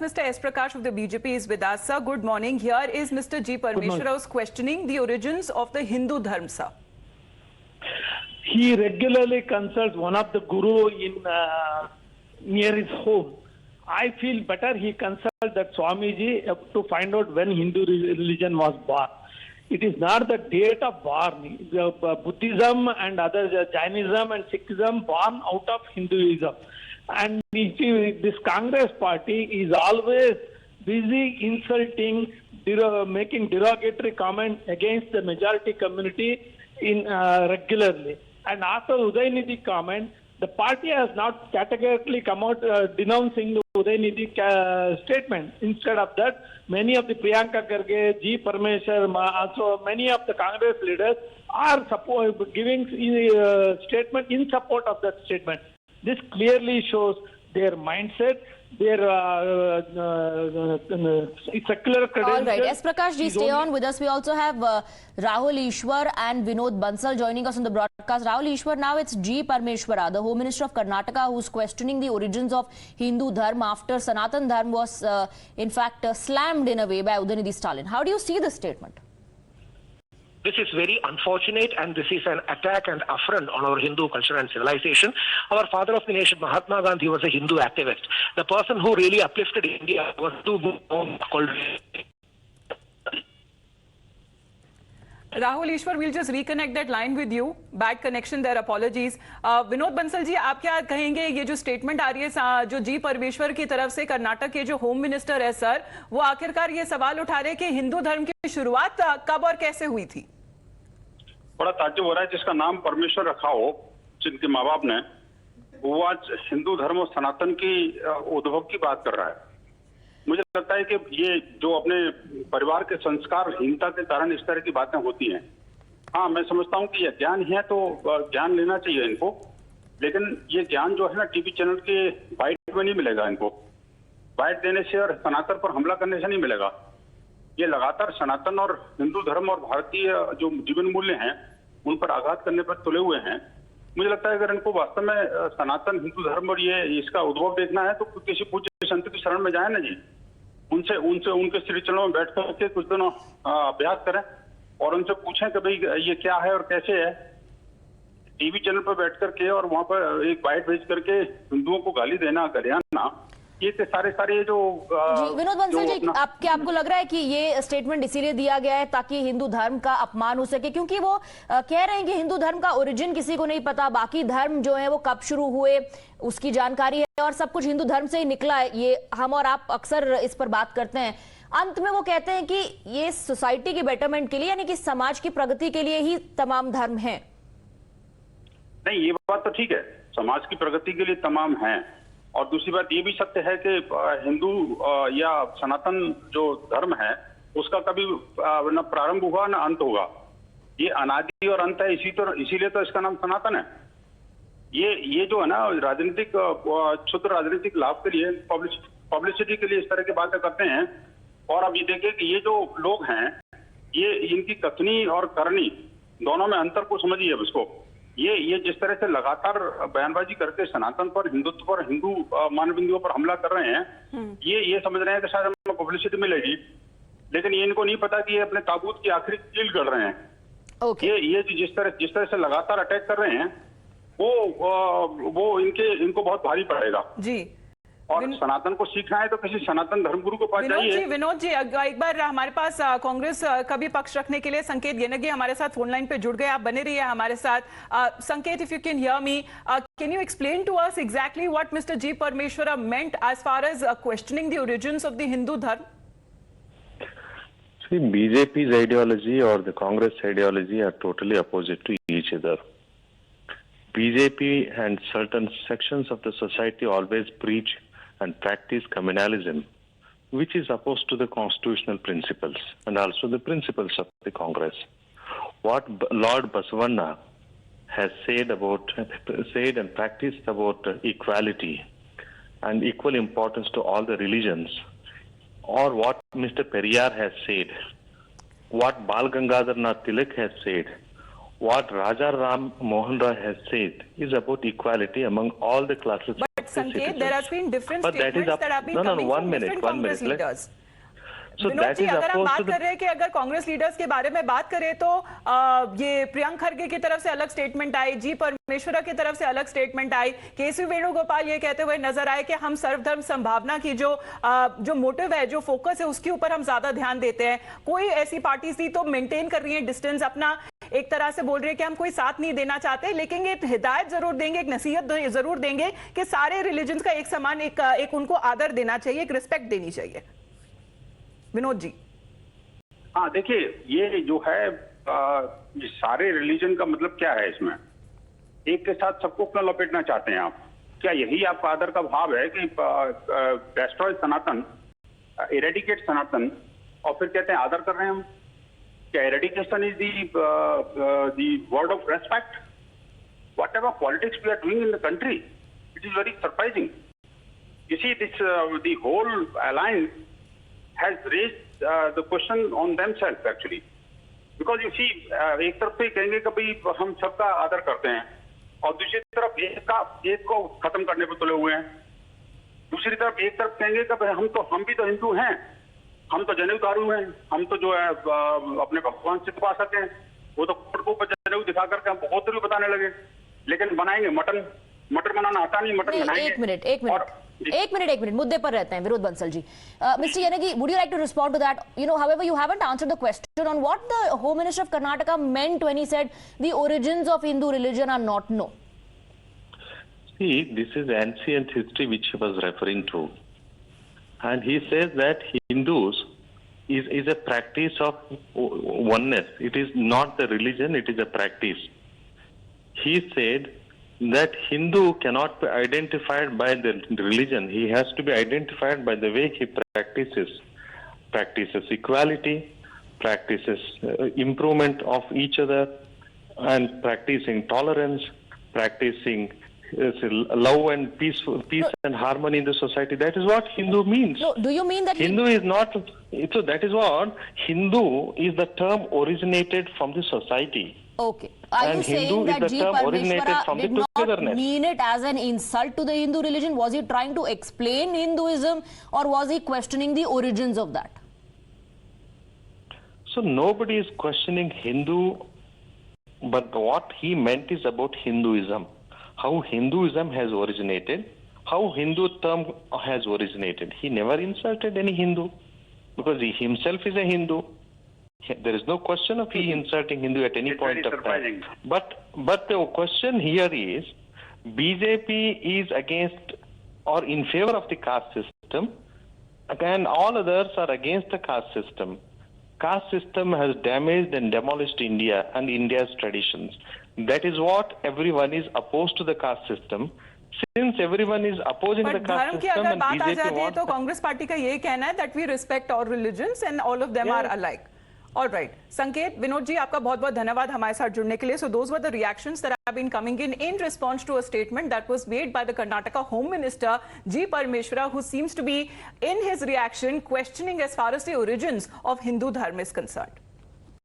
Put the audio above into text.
Mr. S. Prakash of the BJP is with us. Sir, good morning. Here is Mr. G. Parmeshwar questioning the origins of the Hindu Dharma, sir. He regularly consults one of the guru in near his home. I feel better he consults that Swamiji to find out when Hindu religion was born. It is not the date of born. Buddhism and other Jainism and Sikhism born out of Hinduism. And this Congress party is always busy insulting, making derogatory comments against the majority community regularly. And after Udayinidhi comment, the party has not categorically come out denouncing the Udayinidhi statement. Instead of that, many of the Priyanka Kharge, G. Parmeshwar, also many of the Congress leaders are giving statement in support of that statement. This clearly shows their mindset, their secular credentials. All right, S. Prakash ji, stay on with us. We also have Rahul Ishwar and Vinod Bansal joining us on the broadcast. Rahul Ishwar, now it's G. Parmeshwara, the Home Minister of Karnataka, who's questioning the origins of Hindu Dharma after Sanatan Dharma was, in fact, slammed in a way by Udayanidhi Stalin. How do you see this statement? This is very unfortunate, and this is an attack and affront on our Hindu culture and civilization. Our father of the nation, Mahatma Gandhi, was a Hindu activist. The person who really uplifted India was called. Rahul Ishwar, we'll just reconnect that line with you. Bad connection there, apologies. Vinod Bansal ji, आप क्या कहेंगे? ये जो statement आ रही है जो जी परमेश्वर की तरफ से, कर्नाटक के जो होम मिनिस्टर है सर, वो आखिरकार ये सवाल उठा रहे हैं कि हिंदू धर्म की शुरुआत कब और कैसे हुई थी? बड़ा ताज्जुब हो रहा है जिसका नाम परमेश्वर रखा हो, जिनके माँ बाप ने, वो आज हिंदू धर्म और सनातन की उद्भव की बात कर रहा है। मुझे लगता है कि ये जो अपने परिवार के संस्कारहीनता के कारण इस तरह की बातें होती हैं। हाँ, मैं समझता हूँ कि ये ज्ञान है तो ज्ञान लेना चाहिए इनको, लेकिन ये ज्ञान जो है ना टीवी चैनल के बाइट में नहीं मिलेगा इनको। बाइट देने से और सनातन पर हमला करने से नहीं मिलेगा। ये लगातार सनातन और हिंदू धर्म और भारतीय जो जीवन मूल्य हैं उन पर आघात करने पर तुले हुए हैं। मुझे लगता है अगर इनको वास्तव में सनातन हिंदू धर्म और ये इसका उद्भव देखना है तो किसी पूज्य संत की शरण में जाए ना जी, उनसे उनके श्री चरणों में बैठ करके कुछ दिनों अभ्यास करें और उनसे पूछें कि भाई ये क्या है और कैसे है। टीवी चैनल पर बैठ करके और वहां पर एक बाइट भेज करके हिंदुओं को गाली देना, गरियाना, ये सारे जो विनोद बंसल जी, आपको लग रहा है कि ये स्टेटमेंट इसीलिए दिया गया है ताकि हिंदू धर्म का अपमान हो सके? क्योंकि वो कह रहे हैं कि हिंदू धर्म का ओरिजिन किसी को नहीं पता, बाकी धर्म जो है वो कब शुरू हुए उसकी जानकारी है और सब कुछ हिंदू धर्म से ही निकला है। ये हम और आप अक्सर इस पर बात करते हैं। अंत में वो कहते हैं कि ये सोसाइटी के बेटरमेंट के लिए, यानी कि समाज की प्रगति के लिए ही तमाम धर्म है। नहीं, ये बात तो ठीक है, समाज की प्रगति के लिए तमाम है। और दूसरी बात ये भी सत्य है कि हिंदू या सनातन जो धर्म है उसका कभी न प्रारंभ हुआ न अंत होगा। ये अनादि और अंत है, इसीलिए तो इसका नाम सनातन है। ये जो है ना राजनीतिक क्षुद्र राजनीतिक लाभ के लिए, पब्लिसिटी के लिए इस तरह की बातें करते हैं। और अब ये देखिए कि ये जो लोग हैं, ये इनकी कथनी और करनी दोनों में अंतर को समझिए अब इसको। ये जिस तरह से लगातार बयानबाजी करके सनातन पर, हिंदुत्व पर, हिंदू मानबिंदुओं पर हमला कर रहे हैं, ये समझ रहे हैं कि शायद हमें पब्लिसिटी मिलेगी, लेकिन ये इनको नहीं पता कि ये अपने ताबूत की आखिरी कील कर रहे हैं। ये जिस तरह से लगातार अटैक कर रहे हैं वो इनको बहुत भारी पड़ेगा जी। और सनातन को सीखना है तो किसी सनातन धर्मगुरु को पास जाइए। विनोद जी, एक बार हमारे पास कांग्रेस का भी पक्ष रखने के लिए संकेत येनगी हमारे साथ फोन लाइन पे जुड़ गए। आप बने रहिए हमारे साथ। Sanket, if you can hear me, can you explain to us exactly what mister G Parameshwara meant as far as questioning the origins of the Hindu Dharma? See, BJP's ideology or the Congress ideology are totally opposite to each other. BJP and certain sections of the society always preach and practice communalism, which is opposed to the constitutional principles and also the principles of the Congress. What Lord Basavanna has said and practiced about equality and equal importance to all the religions, or what Mr. Periyar has said, what Bal Gangadhar Nath Tilak has said, what Raja Ram Mohan Roy has said is about equality among all the classes But of the Sanket, citizens. there has been different But that is statements up- that have been no, no, coming one from minute, different one Congress minute. leaders. So Vinod that ji, is अगर हम opposed बात to the कर रहे हैं कि अगर Congress leaders के बारे में बात करें तो ये प्रियंक खरगे की तरफ से अलग स्टेटमेंट आई, जी परमेश्वरा की तरफ से अलग स्टेटमेंट आई, केसी वेणुगोपाल ये कहते हुए नजर आए कि हम सर्वधर्म संभावना की जो मोटिव है, जो फोकस है, उसके ऊपर हम ज्यादा ध्यान देते हैं। कोई ऐसी पार्टी थी तो मेंटेन कर रही है डिस्टेंस अपना, एक तरह से बोल रही है कि हम कोई साथ नहीं देना चाहते, लेकिन एक हिदायत जरूर देंगे, एक नसीहत जरूर देंगे कि सारे रिलीजन का एक समान एक उनको आदर देना चाहिए, एक रिस्पेक्ट देनी चाहिए। विनोद जी। हाँ, देखिए, ये जो है ये सारे रिलीजन का मतलब क्या है इसमें? एक के साथ सबको क्यों लपेटना चाहते हैं आप? क्या यही आपका आदर का भाव है कि डिस्ट्रॉय सनातन, इरेडिकेट सनातन, और फिर कहते हैं आदर कर रहे हैं हम? क्या eradication is the word of respect? Whatever politics we are doing in the country, it is very surprising. You see this the whole alliance has raised the question on themselves actually, because you see एक तरफ से कहेंगे कि भाई हम सबका आदर करते हैं और दूसरी तरफ एक को खत्म करने पर तुले हुए हैं। दूसरी तरफ एक तरफ कहेंगे कि भाई हम भी तो हिंदू हैं, हम तो जनेऊ उतारू हैं, हम तो जो है अपने भगवान से पा सके हैं। वो तो कोर्ट को जनेऊ दिखा करके हम बहुत देर बताने लगे, लेकिन बनाएंगे मटन बनाना आता नहीं, मटन बनाएंगे। एक मिनट मुद्दे पर रहते हैं विरोध बंसल जी। मिस्टर यानी would you like to respond to that? However you haven't answered the question on what the home minister of Karnataka meant when he said the origins of Hindu religion are not known. See, this is ancient history which he was referring to. And he says that Hindus is a practice of oneness. It is not the religion, it is a practice. He said that Hindu cannot be identified by the religion. He has to be identified by the way he practices equality, practices improvement of each other, and practicing tolerance, practicing love and peace and harmony in the society. That is what Hindu means. So, do you mean that Hindu is not? So that is what Hindu is. The term originated from the society. Okay. Are And you Hindu saying is that the G. term originated from Parmeshwara the did not togetherness. mean it as an insult to the Hindu religion? Was he trying to explain Hinduism, or was he questioning the origins of that? So nobody is questioning Hindu, but what he meant is about Hinduism. How Hinduism has originated, how Hindu term has originated. He never insulted any Hindu because he himself is a Hindu. There is no question of he insulting Hindu at any point of time. But the question here is, BJP is against or in favor of the caste system, and all others are against the caste system. Caste system has damaged and demolished India and India's traditions. That is what everyone is opposed to the caste system. Since everyone is opposing the but caste धर्म की system अगर and बात आ BJP जाती है wants तो Congress party का ये कहना है that we respect all religions and all of them are alike. Alright, Sanket, Vinod जी, आपका बहुत बहुत धन्यवाद हमारे साथ जुड़ने के लिए। So those were the reactions that have been coming in response to a statement that was made by the Karnataka home minister G Parameshwara, who seems to be in his reaction questioning as far as the origins of Hindu dharma is concerned.